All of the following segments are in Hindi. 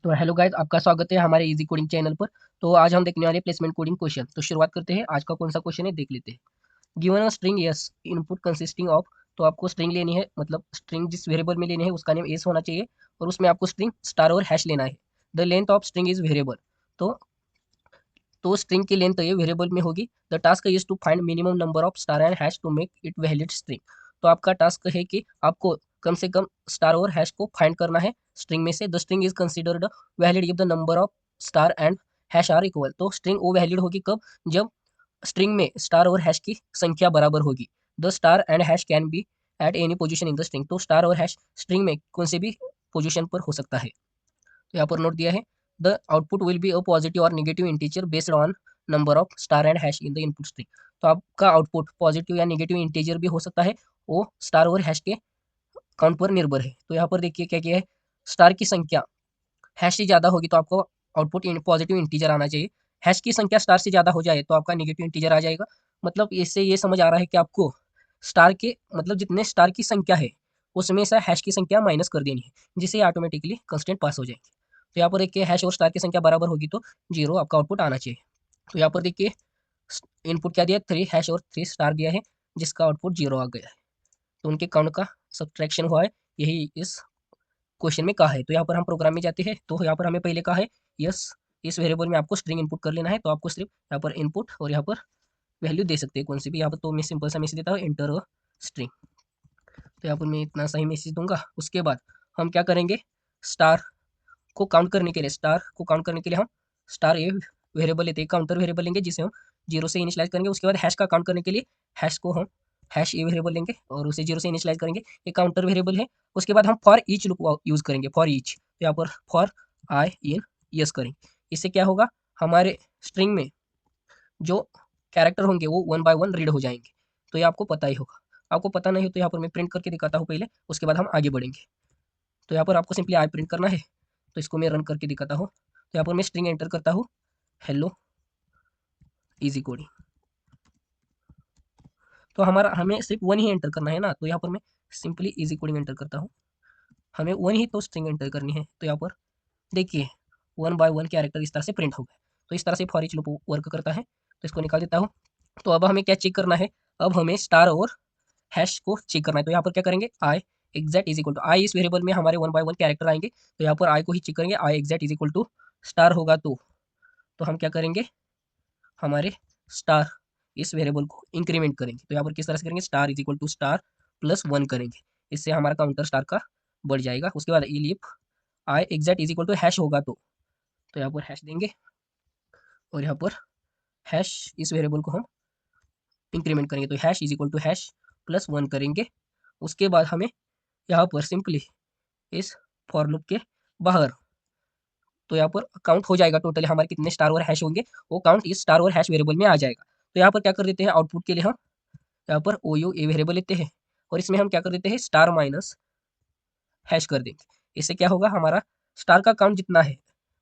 तो हेलो गाइस, आपका स्वागत है हमारे इजी कोडिंग चैनल पर। तो आज हम देखने वाले हैं प्लेसमेंट कोडिंग क्वेश्चन। तो शुरुआत करते हैं। आज का कौन सा क्वेश्चन है देख लेते हैं। Given a string S input consisting of. तो आपको स्ट्रिंग लेनी है, मतलब स्ट्रिंग जिस वेरिएबल में लेनी है उसका नेम एस होना चाहिए और उसमें आपको स्ट्रिंग स्टार और हैश लेना है। The length of string is variable. तो स्ट्रिंग की लेंथ ये वेरिएबल में होगी। The task is to find minimum number of star and hash to make it valid string. तो आपका टास्क है कि आपको कम से कम स्टार और हैश को फाइंड करना है स्ट्रिंग में से। The string is considered valid if the number of star and hash are equal. तो स्ट्रिंग वो वैलिड होगी कब? जब स्ट्रिंग में स्टार और हैश की संख्या बराबर होगी। The star and hash can be at any position in the string. तो स्टार और हैश स्ट्रिंग में कौन से भी पोजिशन पर हो सकता है। तो यहाँ पर नोट दिया है। The output will be a positive और negative integer based on number of star and hash in the input string. तो आपका आउटपुट पॉजिटिव या नेगेटिव इंटीजर भी हो सकता है, वो स्टार और हैश के काउंट पर निर्भर है। तो यहाँ पर देखिए क्या किया है। स्टार की संख्या हैश से ज़्यादा होगी तो आपको आउटपुट पॉजिटिव इंटीजर आना चाहिए। हैश की संख्या स्टार से ज़्यादा हो जाए तो आपका नेगेटिव इंटीजर आ जाएगा। मतलब इससे ये समझ आ रहा है कि आपको स्टार के मतलब जितने स्टार की संख्या है उसमें से हैश की संख्या माइनस कर देनी है, जिससे ऑटोमेटिकली कंस्टेंट पास हो जाएंगे। तो यहाँ पर देखिए हैश और स्टार की संख्या बराबर होगी तो जीरो आपका आउटपुट आना चाहिए। तो यहाँ पर देखिए इनपुट क्या दिया, 3 हैश और 3 स्टार दिया है, जिसका आउटपुट जीरो आ गया है। तो उनके काउंट का सब्ट्रैक्शन हुआ है, यही इस क्वेश्चन में कहा है। तो यहाँ पर हम प्रोग्राम में जाते हैं। तो यहाँ पर हमें पहले कहा है यस इस वेरिएबल में आपको स्ट्रिंग इनपुट कर लेना है। तो आपको सिर्फ यहाँ पर इनपुट और यहाँ पर वैल्यू दे सकते हैं कौन सी भी। यहाँ पर तो मैं सिंपल सा मैसेज देता हूँ, एंटर स्ट्रिंग। तो यहाँ पर मैं इतना सही मैसेज दूंगा। उसके बाद हम क्या करेंगे, स्टार को काउंट करने के लिए हम स्टार ए वेरिएबल लेते हैं, काउंटर वेरिएबल लेंगे जिसे हम जीरो से इनिशियलाइज करेंगे। उसके बाद हैश का काउंट करने के लिए हैश को हम हैश ए वेरिएबल लेंगे और उसे जीरो से इनिशियलाइज करेंगे। ये काउंटर वेरिएबल है। उसके बाद हम फॉर ईच लूप यूज करेंगे, फॉर ईच। तो यहाँ पर फॉर आई इन यस करेंगे। इससे क्या होगा, हमारे स्ट्रिंग में जो कैरेक्टर होंगे वो वन बाय वन रीड हो जाएंगे। तो ये आपको पता ही होगा। आपको पता नहीं हो तो यहाँ पर मैं प्रिंट करके दिखाता हूँ पहले, उसके बाद हम आगे बढ़ेंगे। तो यहाँ पर आपको सिंपली आई प्रिंट करना है। तो इसको मैं रन करके दिखाता हूँ। तो यहाँ पर मैं स्ट्रिंग एंटर करता हूँ, हेलो इजी कोडिंग। तो हमारा हमें सिर्फ वन ही एंटर करना है ना। तो यहाँ पर मैं सिंपली इजी कोडिंग एंटर करता हूँ। हमें वन ही तो स्ट्रिंग एंटर करनी है। तो यहाँ पर देखिए वन बाय वन कैरेक्टर इस तरह से प्रिंट हो गए। तो इस तरह से फॉर ईच लूप वर्क करता है। तो इसको निकाल देता हूँ। तो अब हमें क्या चेक करना है, अब हमें स्टार और हैश को चेक करना है। तो यहाँ पर क्या करेंगे, I exact is equal to आई, इस वेरिएबल में हमारे वन बाय वन कैरेक्टर आएंगे। तो यहाँ पर आई को ही चेक करेंगे, I exact is equal to star होगा तो हम क्या करेंगे, हमारे स्टार इस वेरिएबल को इंक्रीमेंट करेंगे। तो यहाँ पर किस तरह से करेंगे, star is equal to star plus one करेंगे। इससे हमारा काउंटर स्टार का बढ़ जाएगा। उसके बाद if i exact is equal to hash होगा तो यहाँ पर हैश देंगे और यहाँ पर हैश इस वेरिएबल को हम इंक्रीमेंट करेंगे। तो hash is equal to hash plus one करेंगे। उसके बाद हमें यहाँ पर सिंपली इस फॉर लूप के बाहर तो यहाँ पर काउंट हो जाएगा टोटली हमारे कितने स्टार और हैश होंगे, वो काउंट इस स्टार और हैश वेरिएबल में आ जाएगा। तो यहाँ पर क्या कर देते हैं, आउटपुट के लिए हम यहाँ पर ओ यू ए वेरिएबल लेते हैं और इसमें हम क्या कर देते हैं, स्टार माइनस हैश कर देंगे। इससे क्या होगा, हमारा स्टार का काउंट जितना है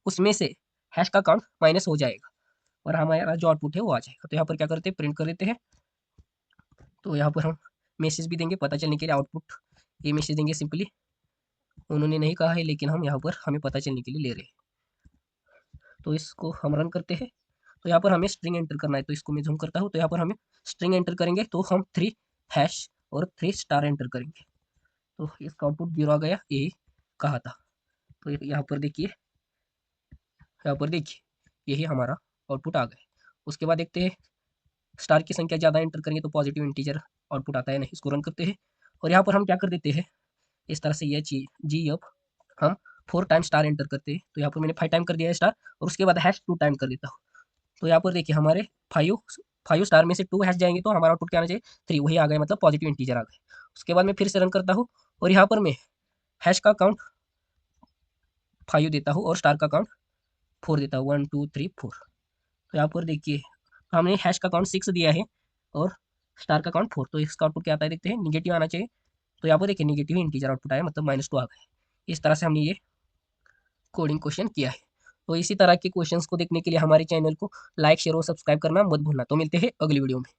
उसमें से हैश का काउंट माइनस हो जाएगा और हमारा जो आउटपुट है वो आ जाएगा। तो यहाँ पर क्या करते हैं, प्रिंट कर देते हैं। तो यहाँ पर हम मैसेज भी देंगे पता चलने के लिए, आउटपुट ये मैसेज देंगे सिंपली। उन्होंने नहीं कहा है लेकिन हम यहाँ पर हमें पता चलने के लिए ले रहे हैं। तो इसको हम रन करते हैं। तो यहाँ पर हमें स्ट्रिंग एंटर करना है। तो इसको मैं जूम करता हूँ। तो यहाँ पर हमें स्ट्रिंग एंटर करेंगे तो हम 3 हैश और 3 स्टार एंटर करेंगे। तो इसका आउटपुट 0 आ गया, यही कहा था। तो यहाँ पर देखिए यही हमारा आउटपुट आ गया। उसके बाद देखते हैं स्टार की संख्या ज़्यादा एंटर करेंगे तो पॉजिटिव इंटीजर आउटपुट आता है नहीं। इसको रन करते हैं और यहाँ पर हम क्या कर देते हैं, इस तरह से ये चीज जी अब हम 4 टाइम स्टार एंटर करते हैं। तो यहाँ पर मैंने 5 टाइम कर दिया है स्टार और उसके बाद हैश 2 टाइम कर देता हूँ। तो यहाँ पर देखिए हमारे 5 स्टार में से 2 हैश जाएंगे तो हमारा आउटपुट क्या आना चाहिए, 3, वही आ गए, मतलब पॉजिटिव इंटीजर आ गए। उसके बाद मैं फिर से रन करता हूँ और यहाँ पर मैं हैश का काउंट 5 देता हूँ और स्टार का काउंट 4 देता हूँ, 1 2 3 4। तो यहाँ पर देखिए हमने हैश का काउंट 6 दिया है और स्टार का काउंट 4। तो इसका आउटपुट क्या आता है देखते हैं, निगेटिव आना चाहिए। तो यहाँ पर देखिए निगेटिव इंटीजर आउटपुट आया, मतलब -2 आ गया। इस तरह से हमने ये कोडिंग क्वेश्चन किया है। तो इसी तरह के क्वेश्चंस को देखने के लिए हमारे चैनल को लाइक शेयर और सब्सक्राइब करना मत भूलना। तो मिलते हैं अगली वीडियो में।